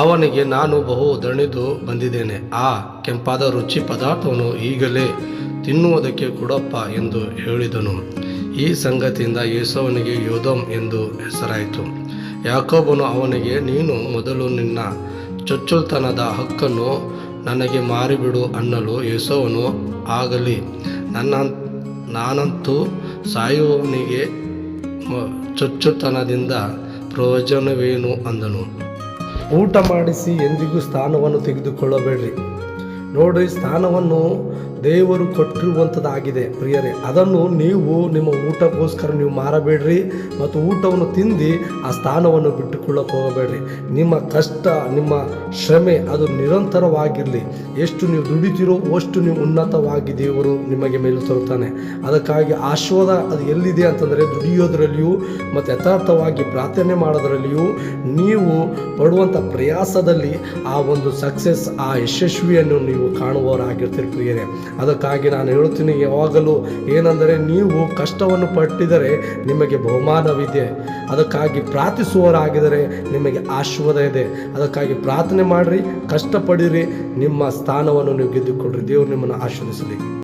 ಅವನಿಗೆ, ನಾನು ಬಹು ದಣಿದು ಬಂದಿದ್ದೇನೆ, ಆ ಕೆಂಪಾದ ರುಚಿ ಪದಾರ್ಥವನ್ನು ಈಗಲೇ ತಿನ್ನುವುದಕ್ಕೆ ಕೊಡಪ್ಪ ಎಂದು ಹೇಳಿದನು. ಈ ಸಂಗತಿಯಿಂದ ಏಸಾವನಿಗೆ ಯೋದಮ್ ಎಂದು ಹೆಸರಾಯಿತು. ಯಾಕೋಬನು ಅವನಿಗೆ, ನೀನು ಮೊದಲು ನಿನ್ನ ಚೊಚ್ಚಲತನದ ಹಕ್ಕನ್ನು ನನಗೆ ಮಾರಿಬಿಡು ಅನ್ನಲು ಏಸಾವನು, ಆಗಲಿ, ನಾನಂತೂ ಸಾಯುವವನಿಗೆ ಚೊಚ್ಚಲತನದಿಂದ ಪ್ರಯೋಜನವೇನು ಅಂದನು. ಊಟ ಮಾಡಿಸಿ ಎಂದಿಗೂ ಸ್ಥಾನವನ್ನು ತೆಗೆದುಕೊಳ್ಳಬೇಡ್ರಿ. ನೋಡಿ, ಸ್ಥಾನವನ್ನು ದೇವರು ಕೊಟ್ಟಿರುವಂಥದ್ದಾಗಿದೆ ಪ್ರಿಯರೇ. ಅದನ್ನು ನೀವು ನಿಮ್ಮ ಊಟಕ್ಕೋಸ್ಕರ ನೀವು ಮಾರಬೇಡ್ರಿ ಮತ್ತು ಊಟವನ್ನು ತಿಂದು ಆ ಸ್ಥಾನವನ್ನು ಬಿಟ್ಟುಕೊಳ್ಳಕ್ಕೆ ಹೋಗಬೇಡ್ರಿ. ನಿಮ್ಮ ಕಷ್ಟ, ನಿಮ್ಮ ಶ್ರಮೆ ಅದು ನಿರಂತರವಾಗಿರಲಿ. ಎಷ್ಟು ನೀವು ದುಡಿತೀರೋ ಅಷ್ಟು ನೀವು ಉನ್ನತವಾಗಿ ದೇವರು ನಿಮಗೆ ಮೇಲೆ ತರುತ್ತಾನೆ. ಅದಕ್ಕಾಗಿ ಆಶೀರ್ವಾದ ಅದು ಎಲ್ಲಿದೆ ಅಂತಂದರೆ ದುಡಿಯೋದ್ರಲ್ಲಿಯೂ ಮತ್ತು ಯಥಾರ್ಥವಾಗಿ ಪ್ರಾರ್ಥನೆ ಮಾಡೋದ್ರಲ್ಲಿಯೂ ನೀವು ಪಡುವಂಥ ಪ್ರಯಾಸದಲ್ಲಿ ಆ ಒಂದು ಸಕ್ಸಸ್, ಆ ಯಶಸ್ವಿಯನ್ನು ನೀವು ಕಾಣುವವರಾಗಿರ್ತೀರಿ ಪ್ರಿಯರೇ. ಅದಕ್ಕಾಗಿ ನಾನು ಹೇಳ್ತೀನಿ ಯಾವಾಗಲೂ ಏನೆಂದರೆ, ನೀವು ಕಷ್ಟವನ್ನು ಪಟ್ಟಿದರೆ ನಿಮಗೆ ಬಹುಮಾನವಿದೆ. ಅದಕ್ಕಾಗಿ ಪ್ರಾರ್ಥಿಸುವವರಾಗಿದ್ದರೆ ನಿಮಗೆ ಆಶೀರ್ವಾದ ಇದೆ. ಅದಕ್ಕಾಗಿ ಪ್ರಾರ್ಥನೆ ಮಾಡಿರಿ, ಕಷ್ಟಪಡಿರಿ, ನಿಮ್ಮ ಸ್ಥಾನವನ್ನು ನೀವು ಗೆದ್ದುಕೊಳ್ಳ್ರಿ. ದೇವರು ನಿಮ್ಮನ್ನು ಆಶೀರ್ವದಿಸಲಿ.